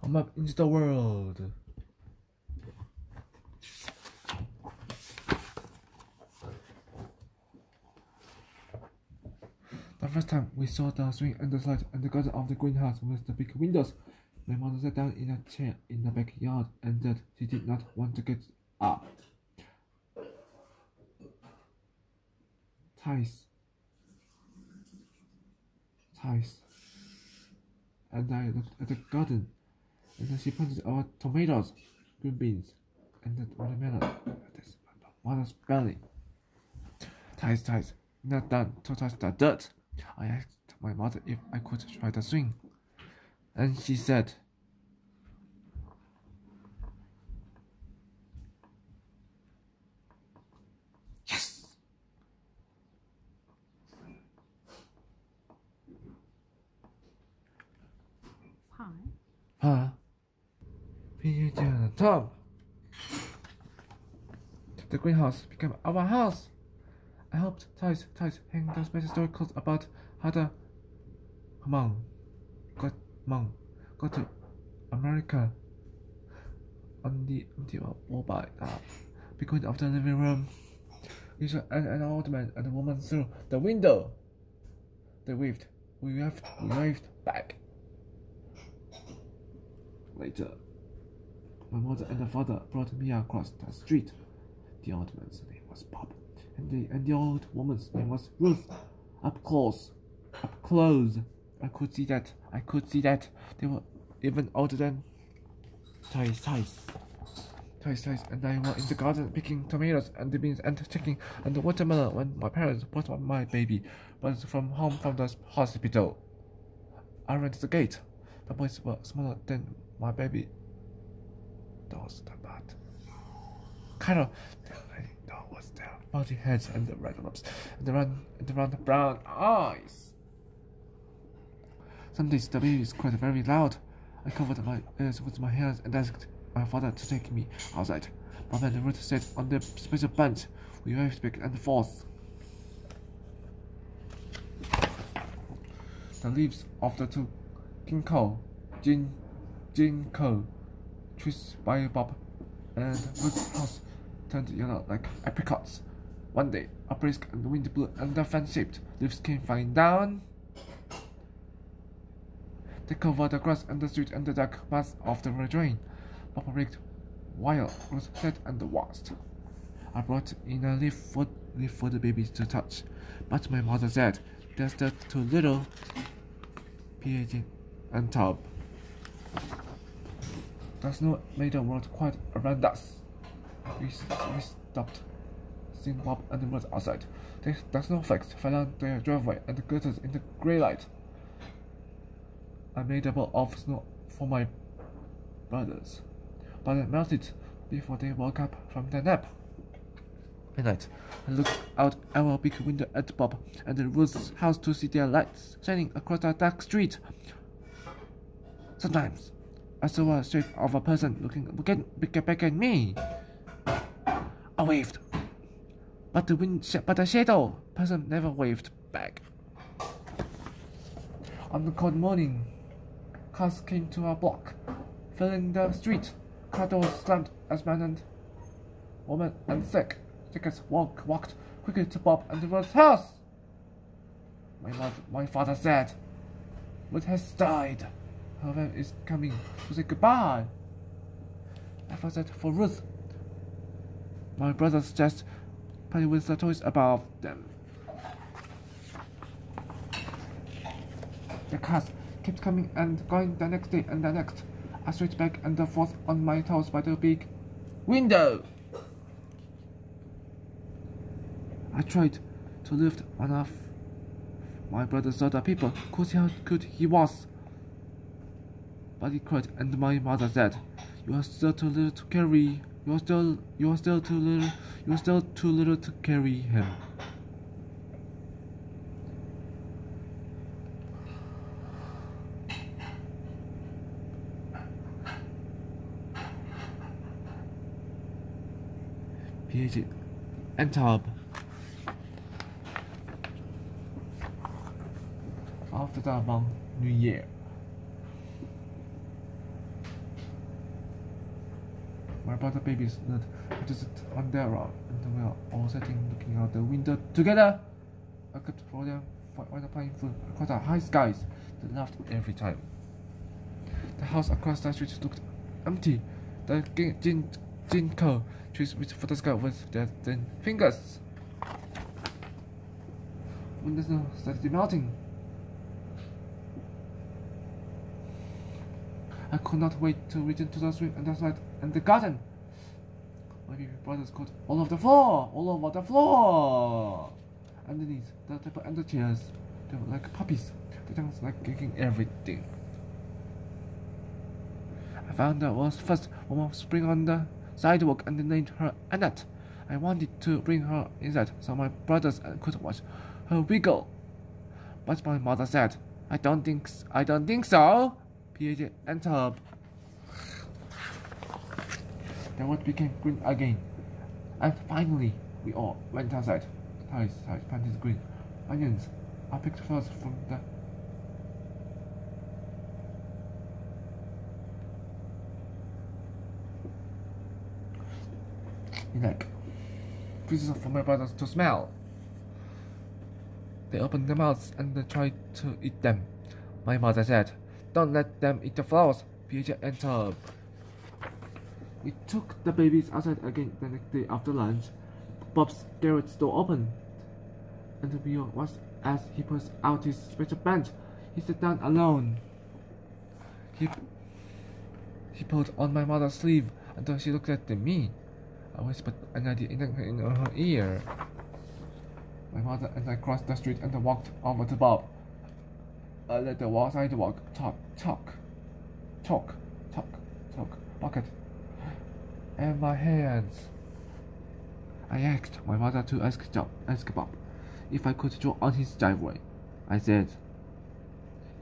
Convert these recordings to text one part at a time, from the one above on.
A map into the world. The first time we saw the swing and the slide and the garden of the greenhouse with the big windows, my mother sat down in a chair in the backyard and said she did not want to get up. Ties. And I looked at the garden, and then she pointed out tomatoes, green beans, and the watermelon. That's my mother's belly. Ties, not done to touch the dirt. I asked my mother if I could try the swing, and she said, "Yes." Huh? Peter and Tom. The greenhouse became our house. I helped Ties hang the special story called about how the Hmong got to America on the wall by the queen of the living room. We saw an old man and a woman through the window. They waved. We waved back. Later, my mother and the father brought me across the street. The old man's name was Bob, and the old woman's name was Ruth. Up close, I could see that they were even older than Ties, and I were in the garden picking tomatoes and the beans and chicken and the watermelon when my parents brought my baby was from home from the hospital. I ran to the gate. The boys were smaller than my baby. Those the bad. Carol, the lady dog was there, multi heads and the red lips, and the round brown eyes. Some days the baby cried very loud. I covered my ears with my hands and asked my father to take me outside. Mom and Ruth sat on the special bench. We waved back and forth. The leaves of the two ginkgo trees by Bob and Ruth's house turned yellow like apricots. One day, a brisk and wind blew and the fan-shaped leaves came flying down. They covered the grass and the street and the dark mass of the drain. Bob raked while Ruth sat and watched. I brought in a leaf for the baby to touch, but my mother said, "That's too little." Pigeon and Top. The snow made the world quiet around us. We stopped, seeing Bob and Ruth outside. The snowflakes fell on their driveway and glittered in the grey light. I made a ball of snow for my brothers, but it melted before they woke up from their nap. At night, I looked out our big window at Bob and Ruth's house to see their lights shining across the dark street. Sometimes, I saw a shape of a person looking back at me. I waved, but the shadow person never waved back. On the cold morning, cars came to our block, filling the street. Car doors slammed as man and woman and thickets walked quickly to Bob and Ruth's house. My father said, "Ruth has died. Her friend is coming to say goodbye." I felt that for Ruth. My brothers just played with the toys above them. The cars kept coming and going the next day and the next. I straight back and forth on my toes by the big window. I tried to lift one of my brothers other people could see how good he was. But he cried and my mother said, "You are still too little to carry. You are still too little to carry him." Pigeon and Top. After the long New Year. my brother babies that just on their own, and we are all sitting looking out the window together. I kept for them while playing food across the high skies. They laughed every time. The house across the street looked empty. The ginkgo trees reached for the sky with their thin fingers. When the snow started melting, I could not wait to return to the street and the slide and the garden. My baby brothers called all over the floor, underneath the table and the chairs. They were like puppies. Their tongues like kicking everything. I found there was first one spring on the sidewalk and named her Annette. I wanted to bring her inside so my brothers could watch her wiggle, but my mother said, I don't think so. P.A.J. entered. The wood became green again, and finally we all went outside. Ties planted green onions. I picked first from the like pieces for my brothers to smell. They opened their mouths and they tried to eat them. My mother said, don't let them eat the flowers. P.J. entered. We took the babies outside again the next day after lunch. Bob's garage door opened, and we watched as he pushed out his special bench. He sat down alone. He pulled on my mother's sleeve until she looked at me. I whispered an idea in her ear. My mother and I crossed the street and walked over to Bob. I let the sidewalk talk, bucket, and my hands. I asked my mother to ask Bob if I could draw on his driveway. I said,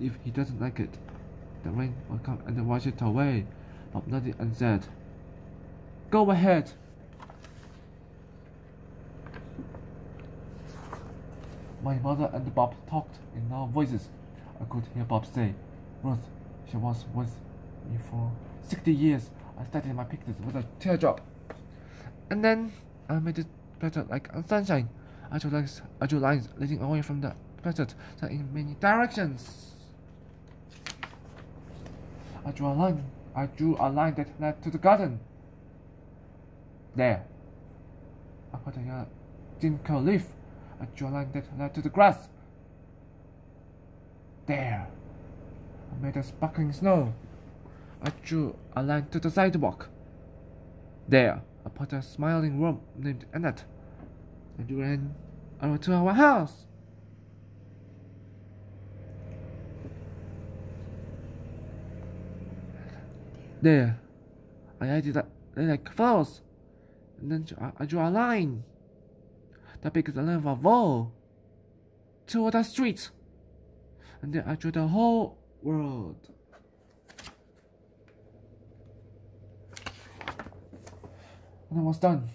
if he doesn't like it, the rain will come and wash it away. Bob nodded and said, go ahead. My mother and Bob talked in loud voices. I could hear Bob say, Ruth, she was with me for 60 years. I started my pictures with a teardrop. And then I made it better like sunshine. I drew lines leading away from the desert in many directions. I drew a line that led to the garden. There. I put a ginkgo leaf. I drew a line that led to the grass. There. I made a sparkling snow. I drew a line to the sidewalk. There. I put a smiling worm named Annette. And we ran over to our house. There. I added like flowers. And then I drew a line. The biggest line of a wall. To the street. And then I drew the whole world. When I was done,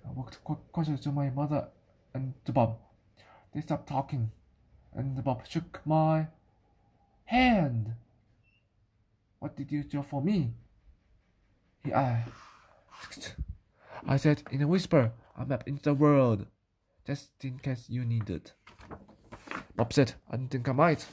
I walked closer to my mother and to Bob. They stopped talking, and Bob shook my hand. What did you do for me? He asked. I said in a whisper, a map into the world, just in case you need it. Bob said, I didn't think I might.